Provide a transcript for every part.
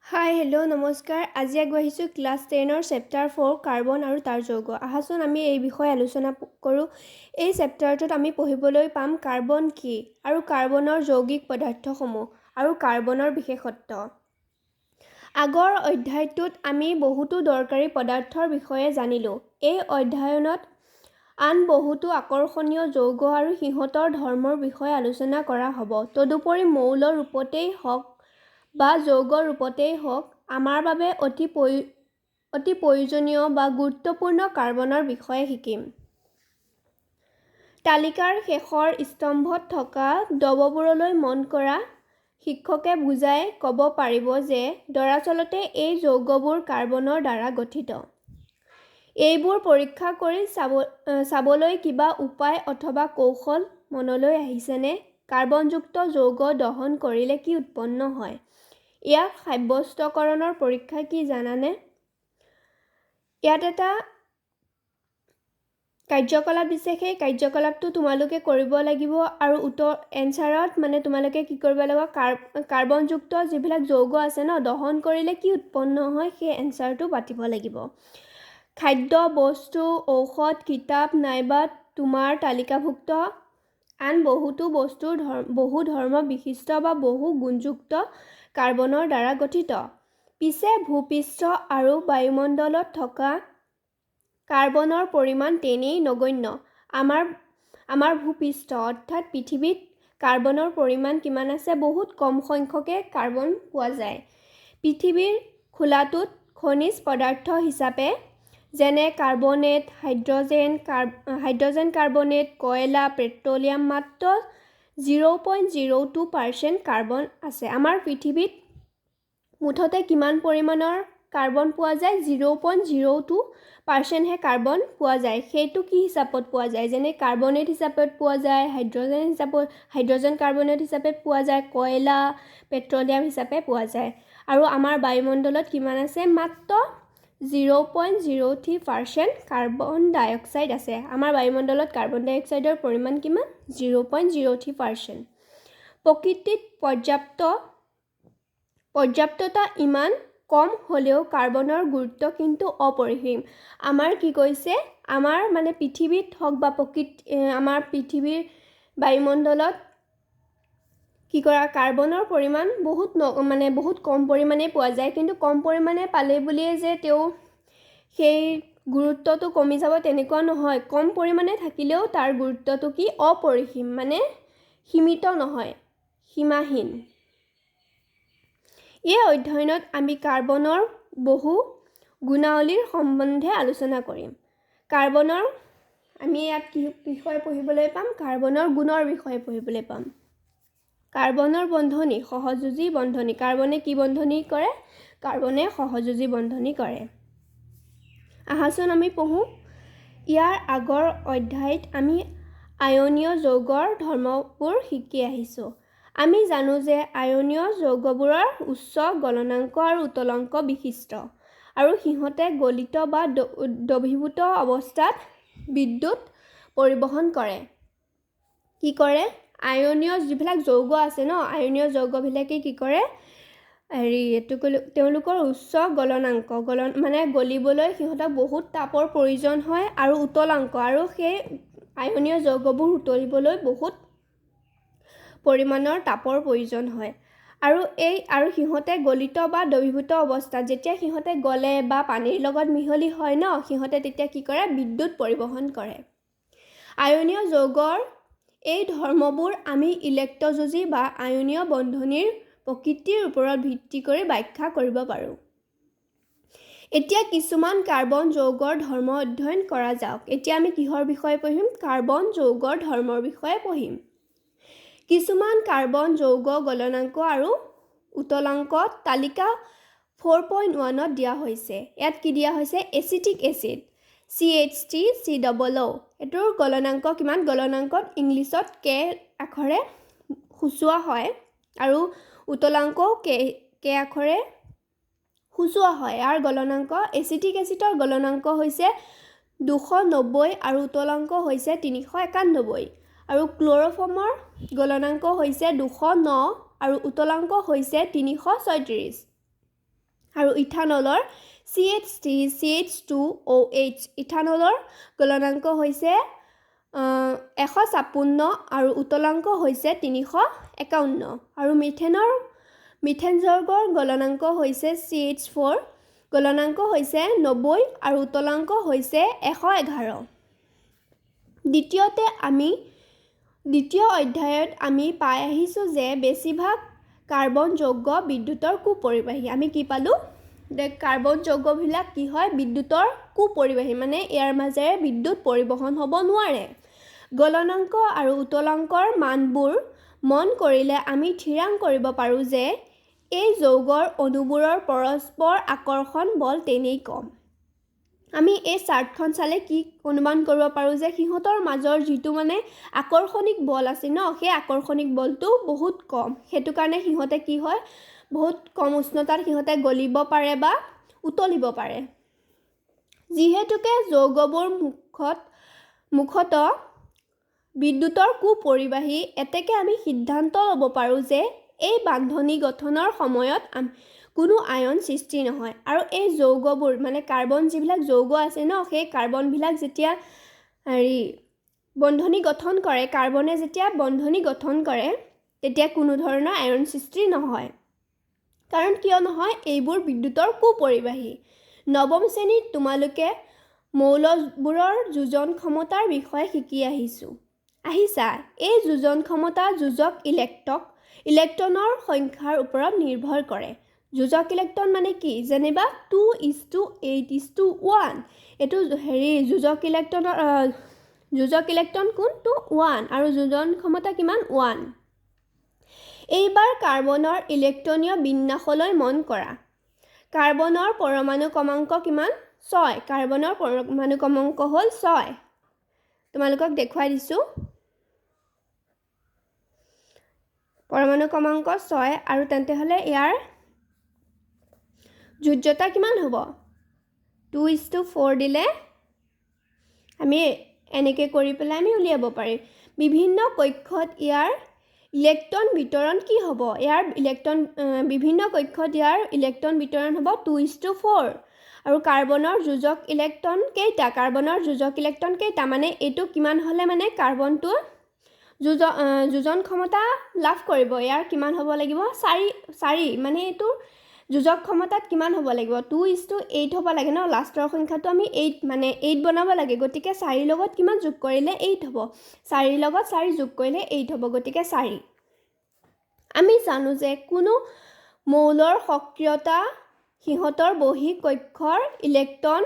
Hi hello' নমস্কাৰ। আজি আগবাঢ়িছোঁ ক্লাছ 10ৰ চেপ্টাৰ 4 কাৰ্বন আৰু তাৰ যৌগ। আহাচোন আমি এই বিষয়ে আলোচনা কৰোঁ। এই চেপ্টাৰটোত আমি পঢ়িবলৈ পাম কাৰ্বন কি আৰু কাৰ্বনৰ যৌগিক পদাৰ্থসমূহ আৰু কাৰ্বনৰ বিশেষত্ব। আগৰ অধ্যায়টোত আমি বহুতো দৰকাৰী পদাৰ্থৰ বিষয়ে জানিলোঁ। এই অধ্যয়নত আন বহুতো আকৰ্ষণীয় যৌগ আৰু সিহঁতৰ ধৰ্মৰ বিষয়ে আলোচনা কৰা হ'ব। তদুপৰি মৌল ৰূপতেই হওক বা যৌগৰ ৰূপতেই হওক আমাৰ বাবে অতি প্ৰয়োজনীয় বা গুৰুত্বপূৰ্ণ কাৰ্বনৰ বিষয়ে শিকিম। তালিকাৰ শেষৰ স্তম্ভত থকা দ্ৰৱবোৰলৈ মন কৰা। শিক্ষকে বুজাই ক'ব পাৰিব যে দৰাচলতে এই যৌগবোৰ কাৰ্বনৰ দ্বাৰা গঠিত। এইবোৰ পৰীক্ষা কৰি চাবলৈ কিবা উপায় অথবা কৌশল মনলৈ আহিছেনে? কাৰ্বনযুক্ত যৌগ দহন কৰিলে কি উৎপন্ন হয়? ইয়াক সাব্যস্তকৰণৰ পৰীক্ষা কি জানানে? ইয়াত এটা কাৰ্যকলাপ দিছে, সেই কাৰ্যকলাপটো তোমালোকে কৰিব লাগিব আৰু এনচাৰত তোমালোকে কি কৰিব লাগিব, কাৰ্বনযুক্ত যিবিলাক যৌগ আছে ন, দহন কৰিলে কি উৎপন্ন হয় সেই এনচাৰটো পাতিব লাগিব। খাদ্য, বস্তু, ঔষধ, কিতাপ নাইবা তোমাৰ তালিকাভুক্ত আন বহুতো বস্তুৰ বহু ধৰ্ম বিশিষ্ট বা বহু গুণযুক্ত কাৰ্বনৰ দ্বাৰা গঠিত। পিছে ভূপৃষ্ঠ আৰু বায়ুমণ্ডলত থকা কাৰ্বনৰ পৰিমাণ তেনেই নগণ্য। আমাৰ ভূপৃষ্ঠ অৰ্থাৎ পৃথিৱীত কাৰ্বনৰ পৰিমাণ কিমান আছে? বহুত কম সংখ্যকে কাৰ্বন পোৱা যায়। পৃথিৱীৰ খোলাটোত খনিজ পদাৰ্থ হিচাপে যেনে কাৰ্বনেট, হাইড্ৰজেন কাৰ্বনেট, কয়লা, পেট্ৰলিয়াম মাত্ৰ 0.02% কাৰ্বন আছে। আমাৰ পৃথিৱীত মুঠতে কিমান পৰিমাণৰ কাৰ্বন পোৱা যায়? 0.02%হে কাৰ্বন পোৱা যায়। সেইটো কি হিচাপত পোৱা যায়? যেনে কাৰ্বনেট হিচাপত পোৱা যায়, হাইড্ৰজেন কাৰ্বনেট হিচাপে পোৱা যায়, কয়লা, পেট্ৰলিয়াম হিচাপে পোৱা যায়। আৰু আমাৰ বায়ুমণ্ডলত কিমান আছে? মাত্ৰ 0.03% কাৰ্বন ডাই অক্সাইড আছে। আমাৰ বায়ুমণ্ডলত কাৰ্বন ডাই অক্সাইডৰ পৰিমাণ কিমান? 0.03%। প্ৰকৃতিত পৰ্যাপ্ততা ইমান কম হ'লেও কাৰ্বনৰ গুৰুত্ব কিন্তু অপৰিসীম। আমাৰ কি কৈছে? আমাৰ পৃথিৱীত হওক বা আমাৰ পৃথিৱীৰ বায়ুমণ্ডলত কি কৰা কাৰ্বনৰ পৰিমাণ বহুত কম পৰিমাণে পোৱা যায়। কিন্তু কম পৰিমাণে পালে বুলিয়ে যে তেওঁ সেই গুৰুত্বটো কমি যাব তেনেকুৱা নহয়। কম পৰিমাণে থাকিলেও তাৰ গুৰুত্বটো কি? অপৰিসীম, সীমিত নহয়, সীমাহীন। এই অধ্যয়নত আমি কাৰ্বনৰ বহু গুণাৱলীৰ সম্বন্ধে আলোচনা কৰিম। কাৰ্বনৰ আমি ইয়াত কি বিষয়ে পঢ়িবলৈ পাম? কাৰ্বনৰ গুণৰ বিষয়ে পঢ়িবলৈ পাম। কাৰ্বনৰ বন্ধনী, সহযোজী বন্ধনী। কাৰ্বনে কি বন্ধনী কৰে? কাৰ্বনে সহযোজী বন্ধনী কৰে। আহাচোন আমি পঢ়োঁ। ইয়াৰ আগৰ অধ্যায়ত আমি আয়নীয় যৌগৰ ধৰ্মবোৰ শিকি আহিছোঁ। আমি জানো যে আয়নীয় যৌগবোৰৰ উচ্চ গলনাংক আৰু উতলাংক বিশিষ্ট আৰু সিহঁতে গলিত বা দ্ৰৱীভূত অৱস্থাত বিদ্যুৎ পৰিবহণ কৰে। কি কৰে? আয়নীয় যিবিলাক যৌগ আছে ন, আয়নীয় যৌগবিলাকে কি কৰে? তেওঁলোকৰ উচ্চ গলনাংক গলিবলৈ সিহঁতক বহুত তাপৰ প্ৰয়োজন হয় আৰু উতলাংক, আৰু সেই আয়নীয় যৌগবোৰ উতলিবলৈ বহুত পৰিমাণৰ তাপৰ প্ৰয়োজন হয়। আৰু সিহঁতে গলিত বা দ্ৰৱীভূত অৱস্থাত যেতিয়া সিহঁতে গলে বা পানীৰ লগত মিহলি হয় ন, সিহঁতে তেতিয়া কি কৰে? বিদ্যুৎ পৰিবহণ কৰে। আয়নীয় যৌগৰ এই ধৰ্মবোৰ আমি ইলেক্ট্ৰযোজী বা আয়নীয় বন্ধনীৰ প্ৰকৃতিৰ ওপৰত ভিত্তি কৰি ব্যাখ্যা কৰিব পাৰোঁ। এতিয়া কিছুমান কাৰ্বন যৌগৰ ধৰ্ম অধ্যয়ন কৰা যাওক। এতিয়া আমি কিহৰ বিষয়ে পঢ়িম? কাৰ্বন যৌগৰ ধৰ্মৰ বিষয়ে পঢ়িম। কিছুমান কাৰ্বন যৌগ গলনাংক আৰু উতলাংকত তালিকা 4.1ত দিয়া হৈছে। ইয়াত কি দিয়া হৈছে? Acetic acid CH3COO। এইটোৰ গলনাংক কিমান? গলনাংকত ইংলিছত K আখৰে সূচোৱা হয় আৰু উতলাংকও K আখৰে সূচোৱা হয়। ইয়াৰ গলনাংক, এচিটিক এচিডৰ গলনাংক হৈছে 290 আৰু উতলাংক হৈছে 391। আৰু ক্ল'ৰফৰ্মৰ গলনাংক হৈছে 209 আৰু উতলাংক হৈছে 336। আৰু ইথানলৰ CH3 CH2OH ইথানলৰ গলনাংক হৈছে 156 আৰু উতলাংক হৈছে 351 আৰু মিথেন যৌগৰ গলনাংক হৈছে CH4 গলনাংক হৈছে 90 আৰু উতলাংক হৈছে 111 দ্বিতীয় অধ্যায়ত আমি পাই আহিছোঁ যে বেছিভাগ কাৰ্বন যৌগ বিদ্যুতৰ কুপৰিবাহী আমি কি পালোঁ কাৰ্বন যৌগবিলাক কি হয় বিদ্যুতৰ কুপৰিবাহী মানে ইয়াৰ মাজেৰে বিদ্যুৎ পৰিবহণ হ'ব নোৱাৰে গলনাংক আৰু উতলাংকৰ মানবোৰ মন কৰিলে আমি থিৰাং কৰিব পাৰোঁ যে এই যৌগৰ অণুবোৰৰ পৰস্পৰ আকৰ্ষণ বল তেনেই কম আমি এই চাৰ্টখন চালে কি অনুমান কৰিব পাৰোঁ যে সিহঁতৰ মাজৰ যিটো মানে আকৰ্ষণিক বল আছে ন সেই আকৰ্ষণিক বলটো বহুত কম সেইটো কাৰণে সিহঁতে কি হয় বহুত কম উষ্ণতাত সিহঁতে গলিব পাৰে বা উতলিব পাৰে যিহেতুকে যৌগবোৰ মুখত বিদ্যুতৰ কুপৰিবাহী এতেকে আমি সিদ্ধান্ত ল'ব পাৰোঁ যে এই বান্ধনি গঠনৰ সময়ত কোনো আয়ন সৃষ্টি নহয় আৰু এই যৌগবোৰ মানে কাৰ্বন যিবিলাক যৌগ আছে ন সেই কাৰ্বনবিলাক যেতিয়া বন্ধনী গঠন কৰে কাৰ্বনে যেতিয়া বন্ধনী গঠন কৰে তেতিয়া কোনো ধৰণৰ আয়ন সৃষ্টি নহয় কাৰণ কিয় নহয় এইবোৰ বিদ্যুতৰ কুপৰিবাহী নৱম শ্ৰেণীত তোমালোকে মৌলবোৰৰ যোজন ক্ষমতাৰ বিষয়ে শিকি আহিছা এই যোজন ক্ষমতা যোজক ইলেক্ট্ৰনৰ সংখ্যাৰ ওপৰত নিৰ্ভৰ কৰে যোজক ইলেক্ট্ৰন মানে কি যেনিবা 2:8:1 এইটো যোজক ইলেক্ট্ৰন কোনটো 1 আৰু যোজন ক্ষমতা কিমান 1 এইবাৰ কাৰ্বনৰ ইলেক্ট্ৰনীয় বিন্যাসলৈ মন কৰা কাৰ্বনৰ পৰমাণু ক্ৰমাংক কিমান 6 কাৰ্বনৰ পৰমাণু ক্ৰমাংক হ'ল 6 তোমালোকক দেখুৱাই দিছোঁ পৰমাণু ক্ৰমাংক 6 আৰু তেন্তে হ'লে ইয়াৰ যোজ্যতা কিমান হ'ব 2:4 দিলে আমি এনেকৈ কৰি পেলাই আমি উলিয়াব পাৰিম বিভিন্ন কক্ষত ইয়াৰ ইলেক্ট্ৰন বিতৰণ কি হ'ব বিভিন্ন কক্ষত ইয়াৰ ইলেক্ট্ৰন বিতৰণ হ'ব 2:4 আৰু কাৰ্বনৰ যোজক ইলেক্ট্ৰন কেইটা মানে এইটো কিমান হ'লে মানে কাৰ্বনটো যোজন ক্ষমতা লাভ কৰিব ইয়াৰ কিমান হ'ব লাগিব 4 মানে এইটো যোজক ক্ষমতাত কিমান হ'ব লাগিব 2:8 হ'ব লাগে ন লাষ্টৰ সংখ্যাটো আমি 8 মানে 8 বনাব লাগে গতিকে 4 লগত কিমান যোগ কৰিলে 8 হ'ব 4 লগত 4 যোগ কৰিলে 8 হ'ব গতিকে 4 আমি জানো যে কোনো মৌলৰ সক্ৰিয়তা সিহঁতৰ বহি কক্ষৰ ইলেক্ট্ৰন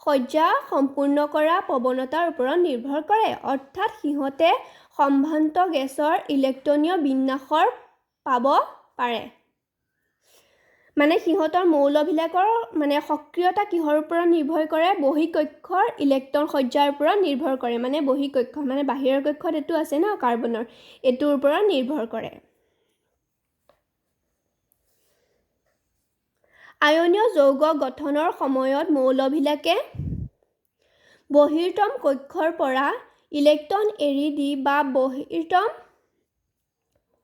সজ্জা সম্পূৰ্ণ কৰা প্ৰৱণতাৰ ওপৰত নিৰ্ভৰ কৰে অৰ্থাৎ সিহঁতে সম্ভান্ত গেছৰ ইলেক্ট্ৰনীয় বিন্যাসৰ পাব পাৰে মানে সিহঁতৰ মৌলবিলাকৰ মানে সক্ৰিয়তা কিহৰ ওপৰত নিৰ্ভৰ কৰে বহি কক্ষৰ ইলেক্ট্ৰন সজ্জাৰ ওপৰত নিৰ্ভৰ কৰে মানে বহি কক্ষ মানে বাহিৰৰ কক্ষত এইটো আছে ন কাৰ্বনৰ এইটোৰ ওপৰত নিৰ্ভৰ কৰে আয়নীয় যৌগ গঠনৰ সময়ত মৌলবিলাকে বহিৰ্তম কক্ষৰ পৰা ইলেক্ট্ৰন এৰি দি বা বহিৰ্তম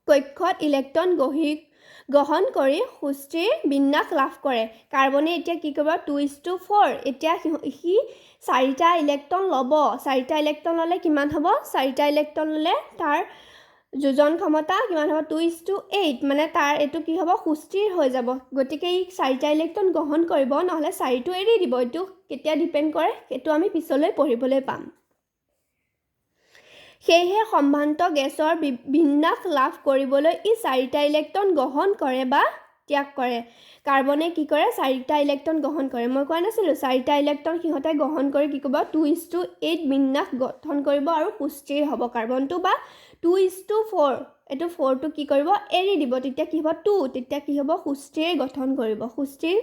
কক্ষত ইলেক্ট্ৰন গ্ৰহণ কৰি সুস্থিৰ বিন্যাস লাভ কৰে কাৰ্বনে এতিয়া কি কৰিব 2:4 এতিয়া সি 4টা ইলেক্ট্ৰন ল'ব 4টা ইলেক্ট্ৰন ল'লে কিমান হ'ব 4টা ইলেক্ট্ৰন ল'লে তাৰ যোজন ক্ষমতা কিমান হ'ব 2:8 মানে তাৰ এইটো কি হ'ব সুস্থিৰ হৈ যাব গতিকে ই 4টা ইলেক্ট্ৰন গ্ৰহণ কৰিব নহ'লে 4টো এৰি দিব এইটো কেতিয়া ডিপেণ্ড কৰে সেইটো আমি পিছলৈ পঢ়িবলৈ পাম সেয়েহে সম্ভান্ত গেছৰ বিন্যাস লাভ কৰিবলৈ ই 4টা ইলেক্ট্ৰন গ্ৰহণ কৰে বা ত্যাগ কৰে কাৰ্বনে কি কৰে 4টা ইলেক্ট্ৰন গ্ৰহণ কৰে মই কোৱা নাছিলোঁ 4টা ইলেক্ট্ৰন সিহঁতে গ্ৰহণ কৰি কি কৰিব 2:8 বিন্যাস গঠন কৰিব আৰু সুস্থিৰ হ'ব কাৰ্বনটো বা 2:4 এইটো 4টো কি কৰিব এৰি দিব তেতিয়া কি হ'ব 2 তেতিয়া কি হ'ব সুস্থিৰ গঠন কৰিব সুস্থিৰ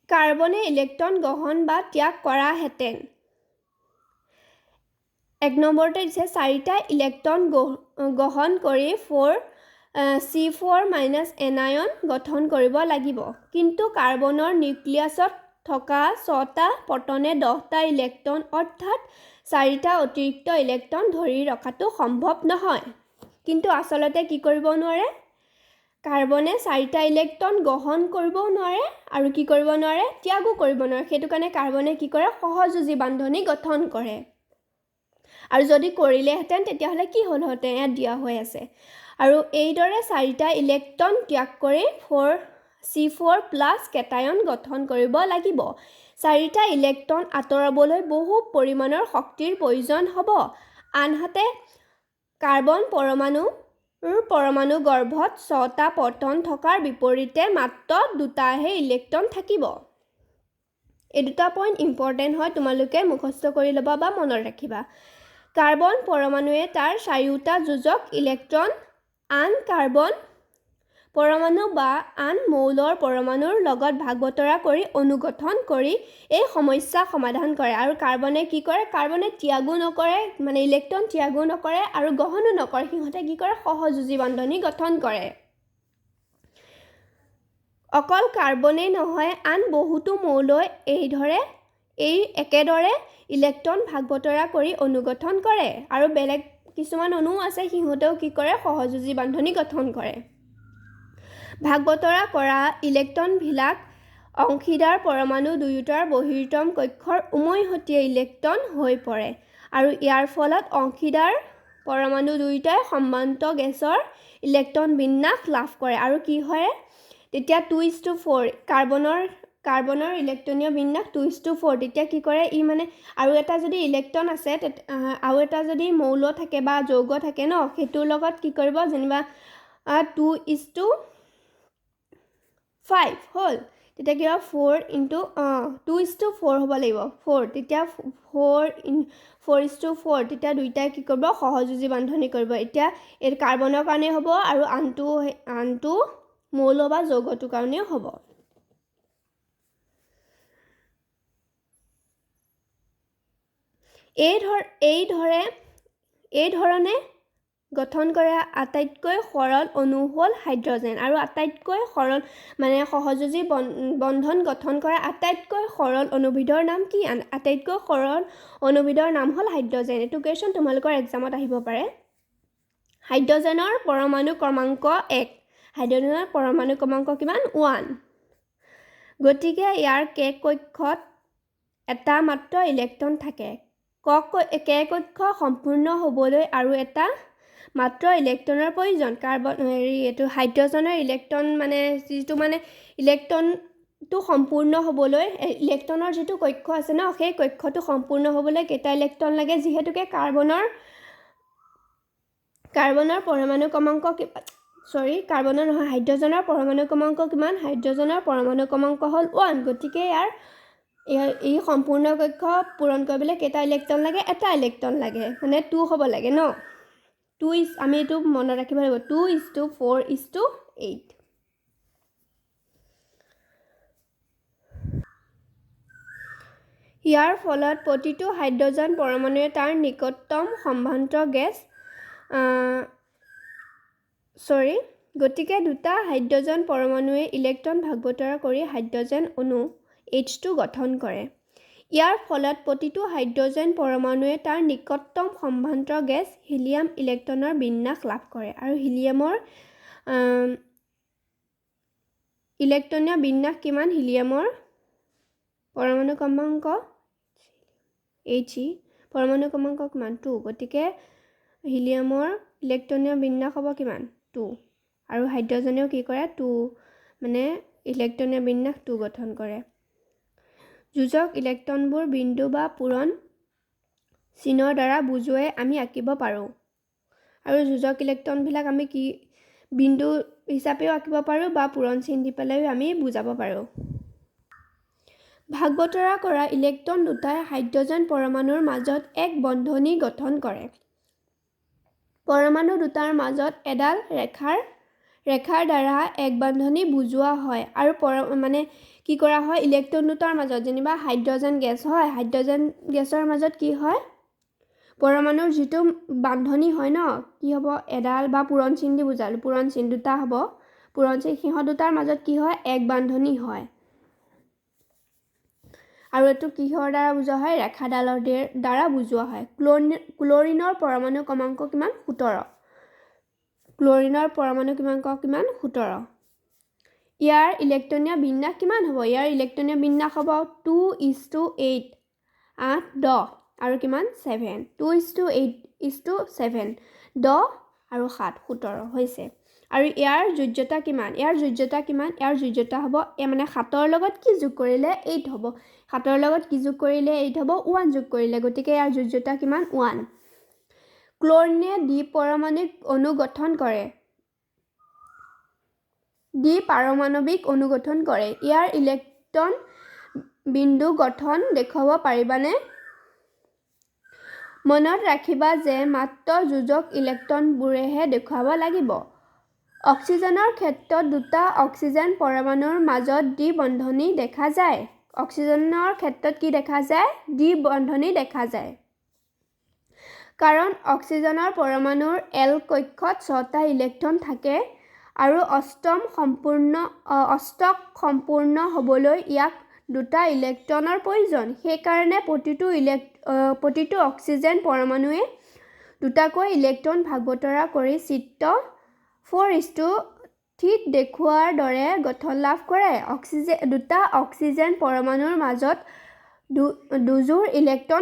কাৰ্বনে ইলেক্ট্ৰন গ্ৰহণ বা ত্যাগ কৰাহেঁতেন 1 নম্বৰতে দিছে 4টা ইলেক্ট্ৰন গ্ৰহণ কৰি C4- এনায়ন গঠন কৰিব লাগিব কিন্তু কাৰ্বনৰ নিউক্লিয়াছত থকা 6টা প্ৰটনে 10টা ইলেক্ট্ৰন অৰ্থাৎ 4টা অতিৰিক্ত ইলেক্ট্ৰন ধৰি ৰখাটো সম্ভৱ নহয় কিন্তু আচলতে কি কৰিব নোৱাৰে কাৰ্বনে 4টা ইলেক্ট্ৰন গ্ৰহণ কৰিবও নোৱাৰে আৰু কি কৰিব নোৱাৰে ত্যাগো কৰিব নোৱাৰে সেইটো কাৰণে কাৰ্বনে কি কৰে সহযোজী বান্ধনী গঠন কৰে আৰু যদি কৰিলেহেঁতেন তেতিয়াহ'লে কি হ'লহেঁতেন ইয়াত দিয়া হৈ আছে আৰু এইদৰে 4টা ইলেক্ট্ৰন ত্যাগ কৰি C4+ কেটায়ন গঠন কৰিব লাগিব 4টা ইলেক্ট্ৰন আঁতৰাবলৈ বহু পৰিমাণৰ শক্তিৰ প্ৰয়োজন হ'ব আনহাতে কাৰ্বন পৰমাণু গৰ্ভত 6টা প্ৰটন থকাৰ বিপৰীতে মাত্ৰ 2টাহে ইলেক্ট্ৰন থাকিব এই দুটা পইণ্ট ইম্পৰ্টেণ্ট হয় তোমালোকে মুখস্থ কৰি ল'বা বা মনত ৰাখিবা কাৰ্বন পৰমাণুৱে তাৰ 4টা যোজক ইলেক্ট্ৰন আন কাৰ্বন পৰমাণু বা আন মৌলৰ পৰমাণুৰ লগত ভাগ বতৰা কৰি অনুগঠন কৰি এই সমস্যা সমাধান কৰে আৰু কাৰ্বনে কি কৰে কাৰ্বনে ত্যাগো নকৰে মানে ইলেক্ট্ৰন ত্যাগো নকৰে আৰু গ্ৰহণো নকৰে সিহঁতে কি কৰে সহযোজী বান্ধনী গঠন কৰে অকল কাৰ্বনে নহয় আন বহুতো মৌলই একেদৰে ইলেক্ট্ৰন ভাগ বতৰা কৰি অনুগঠন কৰে আৰু বেলেগ কিছুমান অণু আছে সিহঁতেও কি কৰে সহযোজী বান্ধনী গঠন কৰে ভাগ বতৰা কৰা ইলেক্ট্ৰনবিলাক অংশীদাৰ পৰমাণু দুয়োটাৰ বহিৰ্তম কক্ষৰ উমৈহতীয়া ইলেক্ট্ৰন হৈ পৰে আৰু ইয়াৰ ফলত অংশীদাৰ পৰমাণু দুয়োটাই সম্ভ্ৰান্ত গেছৰ ইলেক্ট্ৰন বিন্যাস লাভ কৰে আৰু কি হয় তেতিয়া 2:4 কাৰ্বনৰ ইলেক্ট্ৰনীয় বিন্যাস 2:4 তেতিয়া কি কৰে ই মানে আৰু এটা যদি ইলেক্ট্ৰন আছে আৰু এটা যদি মৌল থাকে বা যৌগ থাকে ন সেইটোৰ লগত কি কৰিব যেনিবা 2:5 হ'ল তেতিয়া কি হ'ব 2:4 হ'ব লাগিব 4 তেতিয়া 4:4 তেতিয়া দুইটাই কি কৰিব সহযোজী বান্ধনী কৰিব এতিয়া এই কাৰ্বনৰ কাৰণে হ'ব আৰু আনটো মৌল বা যৌগটোৰ কাৰণেও হ'ব এই ধৰণে গঠন কৰা আটাইতকৈ সৰল অণু হ'ল হাইড্ৰজেন আৰু আটাইতকৈ সৰল মানে সহযোজী বন্ধন গঠন কৰা আটাইতকৈ সৰল অণুবিধৰ নাম কি আটাইতকৈ সৰল অণুবিধৰ নাম হ'ল হাইড্ৰজেন এইটো কুৱেশ্যন তোমালোকৰ এক্সামত আহিব পাৰে হাইড্ৰজেনৰ পৰমাণু ক্ৰমাংক 1 হাইড্ৰজেনৰ পৰমাণু ক্ৰমাংক কিমান 1 গতিকে ইয়াৰ কে কক্ষত এটা মাত্ৰ ইলেক্ট্ৰন থাকে কে কক্ষ সম্পূৰ্ণ হ'বলৈ আৰু এটা মাত্ৰ ইলেক্ট্ৰনৰ প্ৰয়োজন এইটো হাইড্ৰজেনৰ ইলেক্ট্ৰন মানে যিটো মানে ইলেক্ট্ৰনটো সম্পূৰ্ণ হ'বলৈ ইলেক্ট্ৰনৰ যিটো কক্ষ আছে ন সেই কক্ষটো সম্পূৰ্ণ হ'বলৈ কেইটা ইলেক্ট্ৰন লাগে যিহেতুকে কাৰ্বনৰ পৰমাণু ক্ৰমাংক কাৰ্বনৰ নহয় হাইড্ৰজেনৰ পৰমাণু ক্ৰমাংক কিমান হাইড্ৰজেনৰ পৰমাণু ক্ৰমাংক হ'ল 1 গতিকে এই সম্পূৰ্ণ কক্ষ পূৰণ কৰিবলৈ কেইটা ইলেক্ট্ৰন লাগে এটা ইলেক্ট্ৰন লাগে মানে 2 হ'ব লাগে ন আমি এইটো মনত ৰাখিব লাগিব 2:4:8 ইয়াৰ ফলত প্ৰতিটো হাইড্ৰজেন পৰমাণুৱে তাৰ নিকটতম সম্ভ্ৰান্ত গেছ গতিকে দুটা হাইড্ৰজেন পৰমাণুৱে ইলেক্ট্ৰন ভাগ বতৰা কৰি হাইড্ৰজেন অণু H2 গঠন কৰে ইয়াৰ ফলত প্ৰতিটো হাইড্ৰজেন পৰমাণুৱে তাৰ নিকটতম সম্ভ্ৰান্ত গেছ হিলিয়াম ইলেক্ট্ৰনৰ বিন্যাস লাভ কৰে আৰু হিলিয়ামৰ ইলেক্ট্ৰনীয় বিন্যাস কিমান হিলিয়ামৰ পৰমাণু ক্ৰমাংক He পৰমাণু ক্ৰমাংক কিমান 2 গতিকে হিলিয়ামৰ ইলেক্ট্ৰনীয় বিন্যাস হ'ব কিমান 2 আৰু হাইড্ৰজেনেও কি কৰে 2 মানে ইলেক্ট্ৰনীয় বিন্যাস 2 গঠন কৰে যোজক ইলেক্ট্ৰনবোৰ বিন্দু বা পূৰণ চিনৰ দ্বাৰা বুজুৱাই আমি আঁকিব পাৰোঁ আৰু যোজক ইলেক্ট্ৰনবিলাক আমি কি বিন্দু হিচাপেও আঁকিব পাৰোঁ বা পূৰণ চিন দি পেলাইও আমি বুজাব পাৰোঁ ভাগ বতৰা কৰা ইলেক্ট্ৰন দুটাই হাইড্ৰজেন পৰমাণুৰ মাজত এক বন্ধনী গঠন কৰে পৰমাণু দুটাৰ মাজত এডাল ৰেখাৰ দ্বাৰা এক বান্ধনী বুজোৱা হয় আৰু মানে কি কৰা হয় ইলেক্ট্ৰন দুটাৰ মাজত যেনিবা হাইড্ৰজেন গেছ হয় হাইড্ৰজেন গেছৰ মাজত কি হয় পৰমাণুৰ যিটো বান্ধনী হয় ন কি হ'ব এডাল বা পূৰণ চিন দি বুজালো পূৰণ চিন দুটা হ'ব পূৰণ চিন সিহঁত দুটাৰ মাজত কি হয় এক বান্ধনী হয় আৰু এইটো কিহৰ দ্বাৰা বুজোৱা হয় ৰেখাডালৰ দ্বাৰা বুজোৱা হয় ক্লৰিনৰ পৰমাণু ক্ৰমাংক কিমান 17 ক্লৰিনৰ পৰমাণু ক্ৰমাংক কিমান 17 ইয়াৰ ইলেক্ট্ৰনীয় বিন্যাস কিমান হ'ব ইয়াৰ ইলেক্ট্ৰনীয় বিন্যাস হ'ব 2:8 8 10 আৰু কিমান 7 2:8:7 10 আৰু 7 17 হৈছে আৰু ইয়াৰ যোজ্যতা কিমান ইয়াৰ যোজ্যতা হ'ব মানে 7ৰ লগত কি যোগ কৰিলে 8 হ'ব 7ৰ লগত কি যোগ কৰিলে 8 হ'ব 1 যোগ কৰিলে গতিকে ইয়াৰ যোজ্যতা কিমান 1 ক্লৰিনে দ্বিপাৰমাণৱিক অণু গঠন কৰে ইয়াৰ ইলেক্ট্ৰন বিন্দু গঠন দেখুৱাব পাৰিবানে মনত ৰাখিবা যে মাত্ৰ যোজক ইলেক্ট্ৰনবোৰেহে দেখুৱাব লাগিব অক্সিজেনৰ ক্ষেত্ৰত দুটা অক্সিজেন পৰমাণুৰ মাজত দ্বিবন্ধনী দেখা যায় অক্সিজেনৰ ক্ষেত্ৰত কি দেখা যায় দ্বিবন্ধনী দেখা যায় কাৰণ অক্সিজেনৰ পৰমাণুৰ L কক্ষত 6টা ইলেক্ট্ৰন থাকে আৰু অষ্টক সম্পূৰ্ণ হ'বলৈ ইয়াক দুটা ইলেক্ট্ৰনৰ প্ৰয়োজন সেইকাৰণে প্ৰতিটো অক্সিজেন পৰমাণুৱে দুটাকৈ ইলেক্ট্ৰন ভাগ বতৰা কৰি চিত্ৰ 4:3 দেখুওৱাৰ দৰে গঠন লাভ কৰে দুটা অক্সিজেন পৰমাণুৰ মাজত দুযোৰ ইলেক্ট্ৰন